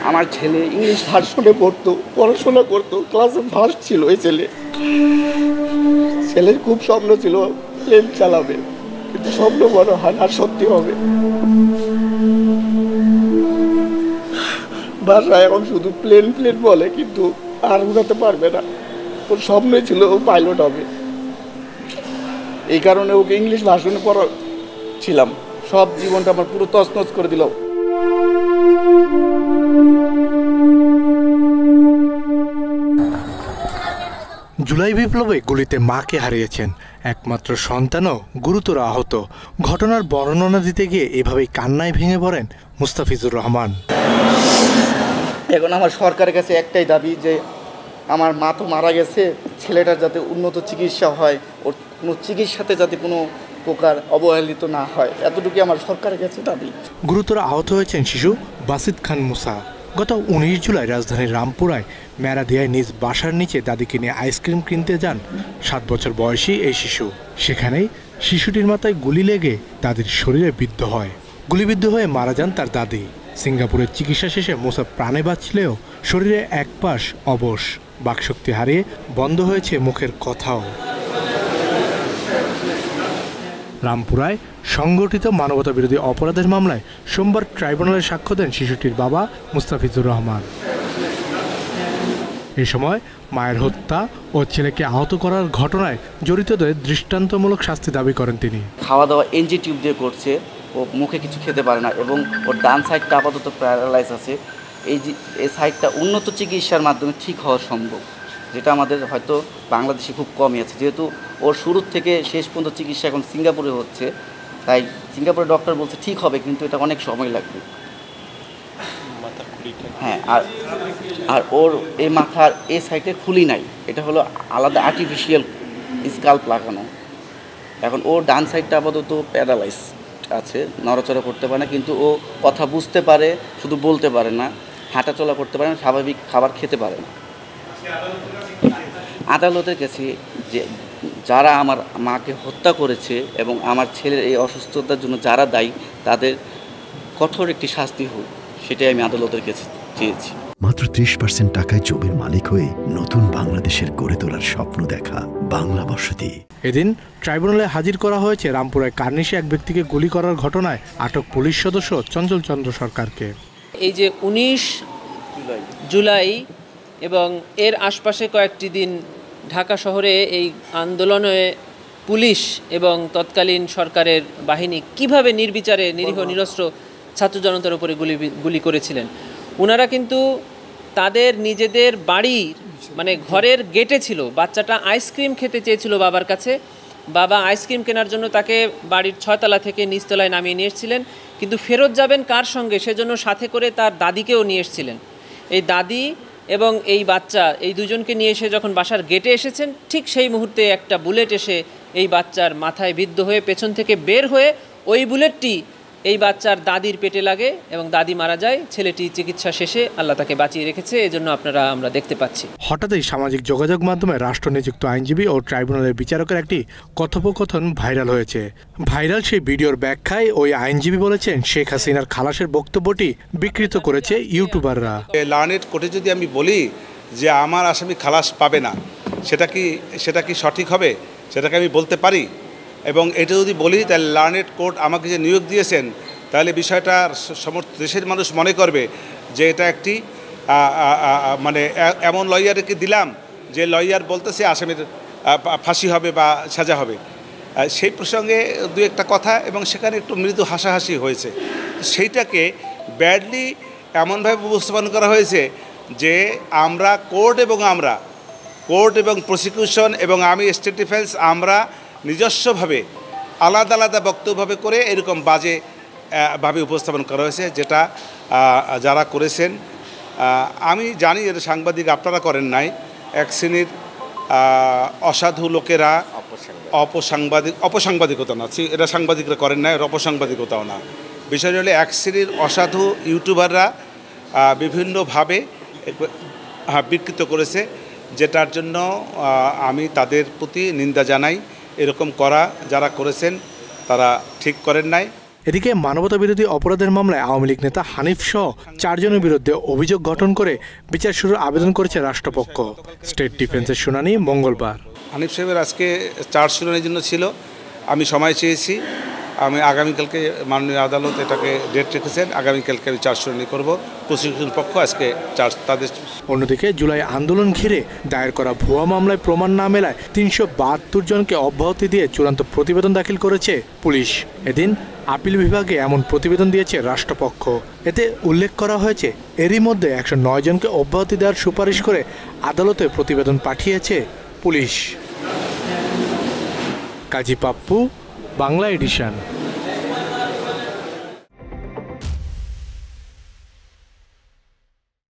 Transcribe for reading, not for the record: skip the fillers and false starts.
আমার ছেলে ইংলিশ ভার্সনে পড়তো, পড়াশোনা করতো, ক্লাসে ফার্স্ট ছিল। এই ছেলের খুব স্বপ্ন ছিল প্লেন চালাবে, কিন্তু স্বপ্ন মনে হয় না সত্যি হবে। বাসায় এখন শুধু প্লেন প্লেন বলে, কিন্তু আর উড়াতে পারবে না। ওর স্বপ্নই ছিল ও পাইলট হবে। এই কারণে ওকে ইংলিশ ভার্সনে পড়াচ্ছিলাম। সব জীবনটা আমার পুরো তছনছ করে দিল। জুলাই বিপ্লবে গুলিতে মাকে হারিয়েছেন, একমাত্র সন্তানও গুরুতর আহত। ঘটনার বর্ণনা দিতে গিয়ে এভাবেই কান্নায় ভেঙে পড়েন মুস্তাফিজুর রহমান। এখন আমার সরকারের কাছে একটাই দাবি যে আমার মা তো মারা গেছে, ছেলেটার যাতে উন্নত চিকিৎসা হয়, ওর কোনো চিকিৎসাতে যাতে কোনো প্রকার অবহেলিত না হয়, এতটুকু আমার সরকারের কাছে দাবি। গুরুতর আহত হয়েছেন শিশু বাসিত খান মুসা। গত 19 জুলাই রাজধানীর রামপুরায় মেরাদিয়ায় নিজ বাসার নিচে দাদিকে নিয়ে আইসক্রিম কিনতে যান 7 বছর বয়সী এই শিশু। সেখানেই শিশুটির মাথায় গুলি লেগে দাদির শরীরে বিদ্ধ হয়। গুলিবিদ্ধ হয়ে মারা যান তার দাদি। সিঙ্গাপুরের চিকিৎসা শেষে মুসা প্রাণে বাঁচলেও শরীরে এক পাশ অবশ, বাকশক্তি হারিয়ে বন্ধ হয়েছে মুখের কথাও। রামপুরায় সংগঠিত মানবতাবিরোধী অপরাধের মামলায় সোমবার ট্রাইব্যুনালে সাক্ষ্য দেন শিশুটির বাবা মুস্তাফিজুর রহমান। এ সময় মায়ের হত্যা ও ছেলেকে আহত করার ঘটনায় জড়িতদের দৃষ্টান্তমূলক শাস্তি দাবি করেন তিনি। খাওয়া দাওয়া এনজি টিউব দিয়ে করছে, ও মুখে কিছু খেতে পারে না এবং ওর ডান সাইডটা আপাতত প্যারালাইজ আছে। এই সাইডটা উন্নত চিকিৎসার মাধ্যমে ঠিক হওয়া সম্ভব, যেটা আমাদের হয়তো বাংলাদেশে খুব কমই আছে। যেহেতু ওর শুরুর থেকে শেষ পর্যন্ত চিকিৎসা এখন সিঙ্গাপুরে হচ্ছে, তাই সিঙ্গাপুরের ডক্টর বলছে ঠিক হবে, কিন্তু এটা অনেক সময় লাগবে। হ্যাঁ, আর ওর এই মাথার এই সাইডে খুলি নাই, এটা হলো আলাদা আর্টিফিশিয়াল স্কাল্প লাগানো। এখন ওর ডান সাইডটা আপাতত প্যারালাইজ আছে, নড়াচড়া করতে পারে না, কিন্তু ও কথা বুঝতে পারে, শুধু বলতে পারে না, হাঁটাচলা করতে পারে না, স্বাভাবিক খাবার খেতে পারে না। আদালতের কাছে যে যারা আমার মাকে হত্যা করেছে এবং আমার ছেলের এই অসুস্থতার জন্য যারা দায়ী, তাদের কঠোর একটি শাস্তি হোক, সেটাই আমি আদালতের কাছে চেয়েছি। মাত্র 30% টাকায় জমির মালিক হয়ে নতুন বাংলাদেশের গড়ে তোলার স্বপ্ন দেখা বাংলা বসতি। এদিন ট্রাইব্যুনালে হাজির করা হয়েছে রামপুরায় কার্নিশে এক ব্যক্তিকে গুলি করার ঘটনায় আটক পুলিশ সদস্য চঞ্চল চন্দ্র সরকারকে। এই যে 19 জুলাই এবং এর আশপাশে কয়েকটি দিন ঢাকা শহরে এই আন্দোলনে পুলিশ এবং তৎকালীন সরকারের বাহিনী কিভাবে নির্বিচারে নিরীহ নিরস্ত্র ছাত্র জনতার উপরে গুলি করেছিলেন। ওনারা কিন্তু তাদের নিজেদের বাড়ির মানে ঘরের গেটে ছিল, বাচ্চাটা আইসক্রিম খেতে চেয়েছিল বাবার কাছে, বাবা আইসক্রিম কেনার জন্য তাকে বাড়ির 6 তলা থেকে নিচতলায় নামিয়ে নিয়ে এসেছিলেন, কিন্তু ফেরত যাবেন কার সঙ্গে সেজন্য সাথে করে তার দাদিকেও নিয়ে এসেছিলেন। এই দাদি এবং এই বাচ্চা এই দুজনকে নিয়ে এসে যখন বাসার গেটে এসেছেন, ঠিক সেই মুহূর্তে একটা বুলেট এসে এই বাচ্চার মাথায় বিদ্ধ হয়ে পেছন থেকে বের হয়ে ওই বুলেটটি এই বাচ্চার দাদির পেটে লাগে এবং দাদি মারা যায়। ছেলেটি চিকিৎসা শেষে আল্লাহ তাকে বাঁচিয়ে রেখেছে, এজন্য আমরা দেখতে পাচ্ছি। হঠাৎই সামাজিক যোগাযোগ মাধ্যমে রাষ্ট্রনিযুক্ত আইনজীবী ও ট্রাইব্যুনালের বিচারকের একটি কথোপকথন ভাইরাল হয়েছে। ভাইরাল সেই ভিডিওর ব্যাখ্যায় ওই আইনজীবী বলেছেন, শেখ হাসিনার খালাসের বক্তব্যটি বিকৃত করেছে ইউটিউবাররা। লার্নেড কোর্টে যদি আমি বলি যে আমার আসামি খালাস পাবে না, সেটা কি সঠিক হবে? সেটাকে আমি বলতে পারি? এবং এটা যদি বলি তাহলে লার্নেড কোর্ট আমাকে যে নিয়োগ দিয়েছেন, তাহলে বিষয়টা সমস্ত দেশের মানুষ মনে করবে যে এটা একটি মানে এমন লয়ারকে দিলাম যে লয়ার বলতেছে আসামির ফাঁসি হবে বা সাজা হবে। সেই প্রসঙ্গে দু একটা কথা এবং সেখানে একটু মৃদু হাসাহাসি হয়েছে। সেইটাকে ব্যাডলি এমনভাবে উপস্থাপন করা হয়েছে যে আমরা কোর্ট এবং প্রসিকিউশন এবং আমি স্টেট ডিফেন্স আমরা নিজস্বভাবে আলাদা আলাদা বক্তব্যভাবে করে এরকম বাজে ভাবে উপস্থাপন করা হয়েছে, যেটা যারা করেছেন আমি জানি এটা সাংবাদিক আপনারা করেন নাই। এক শ্রেণীর অসাধু লোকেরা অপসাংবাদিকতা না, এটা সাংবাদিকরা করেন না, এর অপসাংবাদিকতাও না। বিষয়টা হলে এক শ্রেণীর অসাধু ইউটিউবাররা বিভিন্নভাবে বিকৃত করেছে, যেটার জন্য আমি তাদের প্রতি নিন্দা জানাই। এরকম করা যারা করেছেন তারা ঠিক করেন নাই। এদিকে মানবতাবিরোধী অপরাধের মামলায় আওয়ামী লীগ নেতা হানিফ সহ 4 জনের বিরুদ্ধে অভিযোগ গঠন করে বিচার শুরুর আবেদন করেছে রাষ্ট্রপক্ষ। স্টেট ডিফেন্সের শুনানি মঙ্গলবার। হানিফ সাহেবের আজকে চার্জ শুনানির জন্য ছিল, আমি সময় চেয়েছি, আমি আগামীকালকে মাননীয় আদালত এটাকে ডেট রেখেছেন, আগামীকালকে আমি চার্জ শুনানি করব। প্রসিকিউশন পক্ষ আজকে চার্জ তাদের। অন্যদিকে জুলাই আন্দোলন ঘিরে দায়ের করা ভুয়া মামলায় প্রমাণ না মেলায় 372 জনকে অব্যাহতি দিয়ে চূড়ান্ত প্রতিবেদন দাখিল করেছে পুলিশ। এদিন আপিল বিভাগে এমন প্রতিবেদন দিয়েছে রাষ্ট্রপক্ষ। এতে উল্লেখ করা হয়েছে এরই মধ্যে 109 জনকে অব্যাহতি দেওয়ার সুপারিশ করে আদালতে প্রতিবেদন পাঠিয়েছে পুলিশ। কাজী পাপ্পু, বাংলা এডিশন।